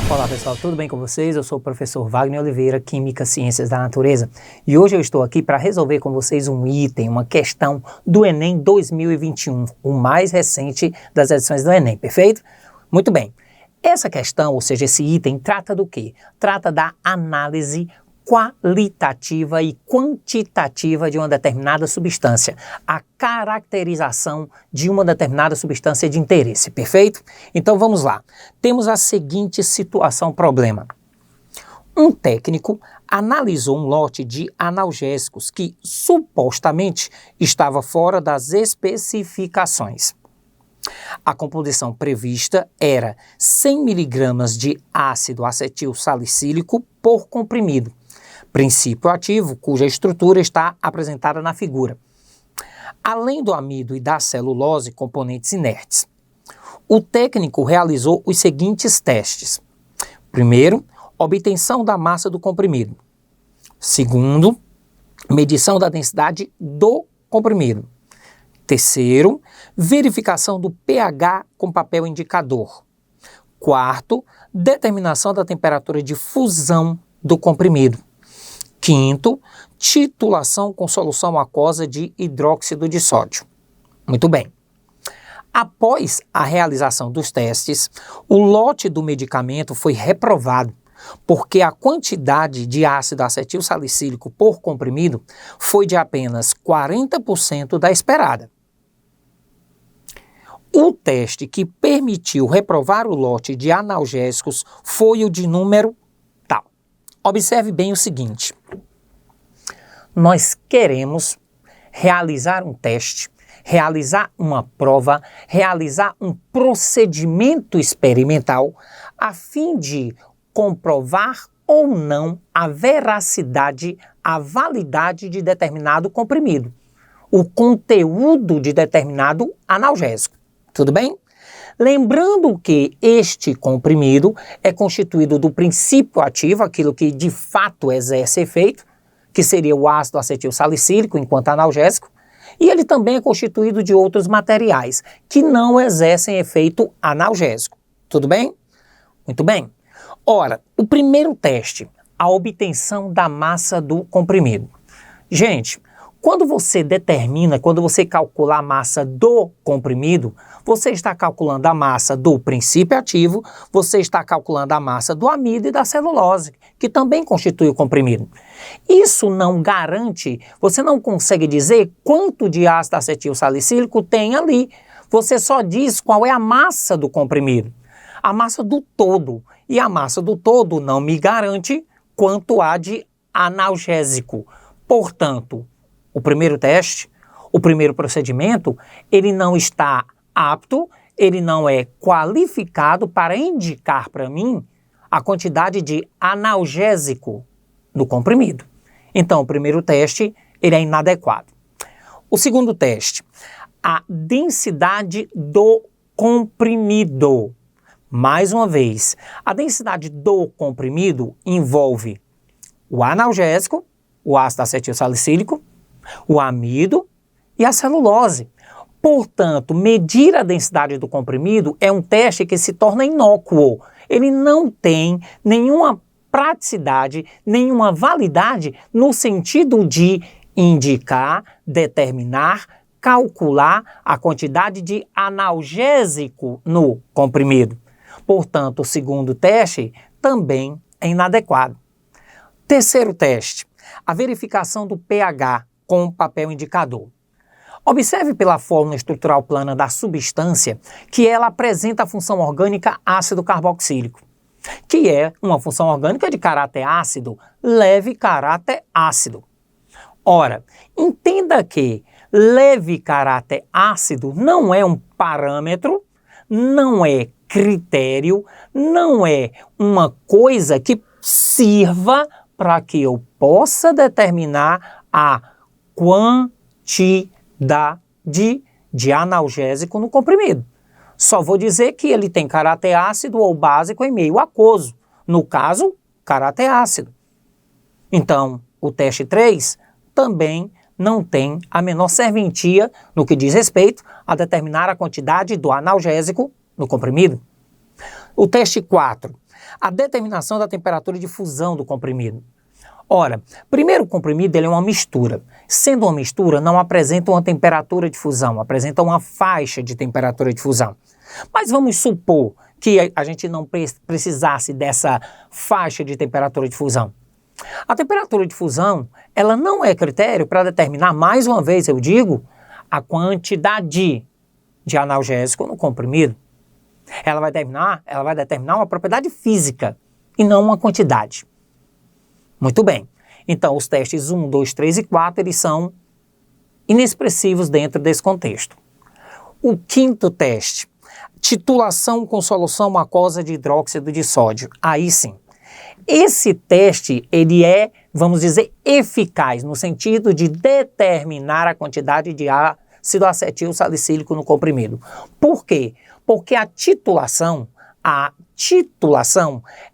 Olá pessoal, tudo bem com vocês? Eu sou o professor Wagner Oliveira, Química Ciências da Natureza, e hoje eu estou aqui para resolver com vocês um item, uma questão do Enem 2021, o mais recente das edições do Enem, perfeito? Muito bem. Essa questão, ou seja, esse item, trata do quê? Trata da análise qualitativa e quantitativa de uma determinada substância, a caracterização de uma determinada substância de interesse, perfeito? Então vamos lá. Temos a seguinte situação, problema. Um técnico analisou um lote de analgésicos que supostamente estava fora das especificações. A composição prevista era 100 mg de ácido acetil salicílico por comprimido, princípio ativo cuja estrutura está apresentada na figura, além do amido e da celulose, componentes inertes. O técnico realizou os seguintes testes. Primeiro, obtenção da massa do comprimido. Segundo, medição da densidade do comprimido. Terceiro, verificação do pH com papel indicador. Quarto, determinação da temperatura de fusão do comprimido. Quinto, titulação com solução aquosa de hidróxido de sódio. Muito bem. Após a realização dos testes, o lote do medicamento foi reprovado, porque a quantidade de ácido acetil salicílico por comprimido foi de apenas 40% da esperada. O teste que permitiu reprovar o lote de analgésicos foi o de número tal. Observe bem o seguinte. Nós queremos realizar um teste, realizar uma prova, realizar um procedimento experimental a fim de comprovar ou não a veracidade, a validade de determinado comprimido, o conteúdo de determinado analgésico. Tudo bem? Lembrando que este comprimido é constituído do princípio ativo, aquilo que de fato exerce efeito, que seria o ácido acetil salicílico enquanto analgésico, e ele também é constituído de outros materiais que não exercem efeito analgésico. Tudo bem? Muito bem. Ora, o primeiro teste, a obtenção da massa do comprimido. Gente, quando você calcula a massa do comprimido, você está calculando a massa do princípio ativo, você está calculando a massa do amido e da celulose, que também constitui o comprimido. Isso não garante, você não consegue dizer quanto de ácido acetil salicílico tem ali. Você só diz qual é a massa do comprimido, a massa do todo. E a massa do todo não me garante quanto há de analgésico. Portanto, o primeiro teste, o primeiro procedimento, ele não está apto, ele não é qualificado para indicar para mim a quantidade de analgésico no comprimido. Então, o primeiro teste, ele é inadequado. O segundo teste, a densidade do comprimido. Mais uma vez, a densidade do comprimido envolve o analgésico, o ácido acetil salicílico, o amido e a celulose. Portanto, medir a densidade do comprimido é um teste que se torna inócuo. Ele não tem nenhuma praticidade, nenhuma validade no sentido de indicar, determinar, calcular a quantidade de analgésico no comprimido. Portanto, o segundo teste também é inadequado. Terceiro teste, a verificação do pH com papel indicador. Observe pela fórmula estrutural plana da substância que ela apresenta a função orgânica ácido carboxílico, que é uma função orgânica de caráter ácido, leve caráter ácido. Ora, entenda que leve caráter ácido não é um parâmetro, não é critério, não é uma coisa que sirva para que eu possa determinar a quantidade de analgésico no comprimido. Só vou dizer que ele tem caráter ácido ou básico em meio aquoso. No caso, caráter ácido. Então, o teste 3 também não tem a menor serventia no que diz respeito a determinar a quantidade do analgésico no comprimido. O teste 4, A determinação da temperatura de fusão do comprimido. Ora, primeiro o comprimido ele é uma mistura. Sendo uma mistura, não apresenta uma temperatura de fusão, apresenta uma faixa de temperatura de fusão. Mas vamos supor que a gente não precisasse dessa faixa de temperatura de fusão. A temperatura de fusão, ela não é critério para determinar, mais uma vez eu digo, a quantidade de analgésico no comprimido. Ela vai determinar uma propriedade física e não uma quantidade. Muito bem. Então, os testes 1, 2, 3 e 4, eles são inexpressivos dentro desse contexto. O quinto teste, titulação com solução aquosa de hidróxido de sódio. Aí sim. Esse teste, ele é, vamos dizer, eficaz no sentido de determinar a quantidade de ácido acetil salicílico no comprimido. Por quê? Porque a titulação,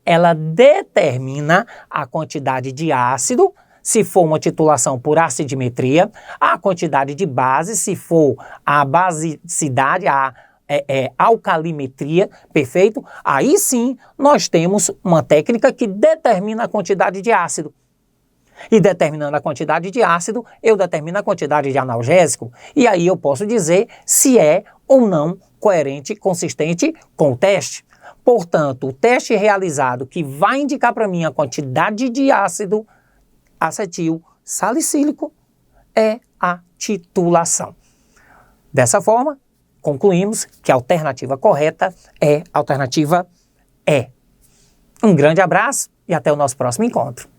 ela determina a quantidade de ácido, se for uma titulação por acidimetria, a quantidade de base, se for a basicidade, a alcalimetria, perfeito? Aí sim, nós temos uma técnica que determina a quantidade de ácido. E determinando a quantidade de ácido, eu determino a quantidade de analgésico, e aí eu posso dizer se é ou não coerente, consistente com o teste. Portanto, o teste realizado que vai indicar para mim a quantidade de ácido acetil salicílico é a titulação. Dessa forma, concluímos que a alternativa correta é a alternativa E. Um grande abraço e até o nosso próximo encontro.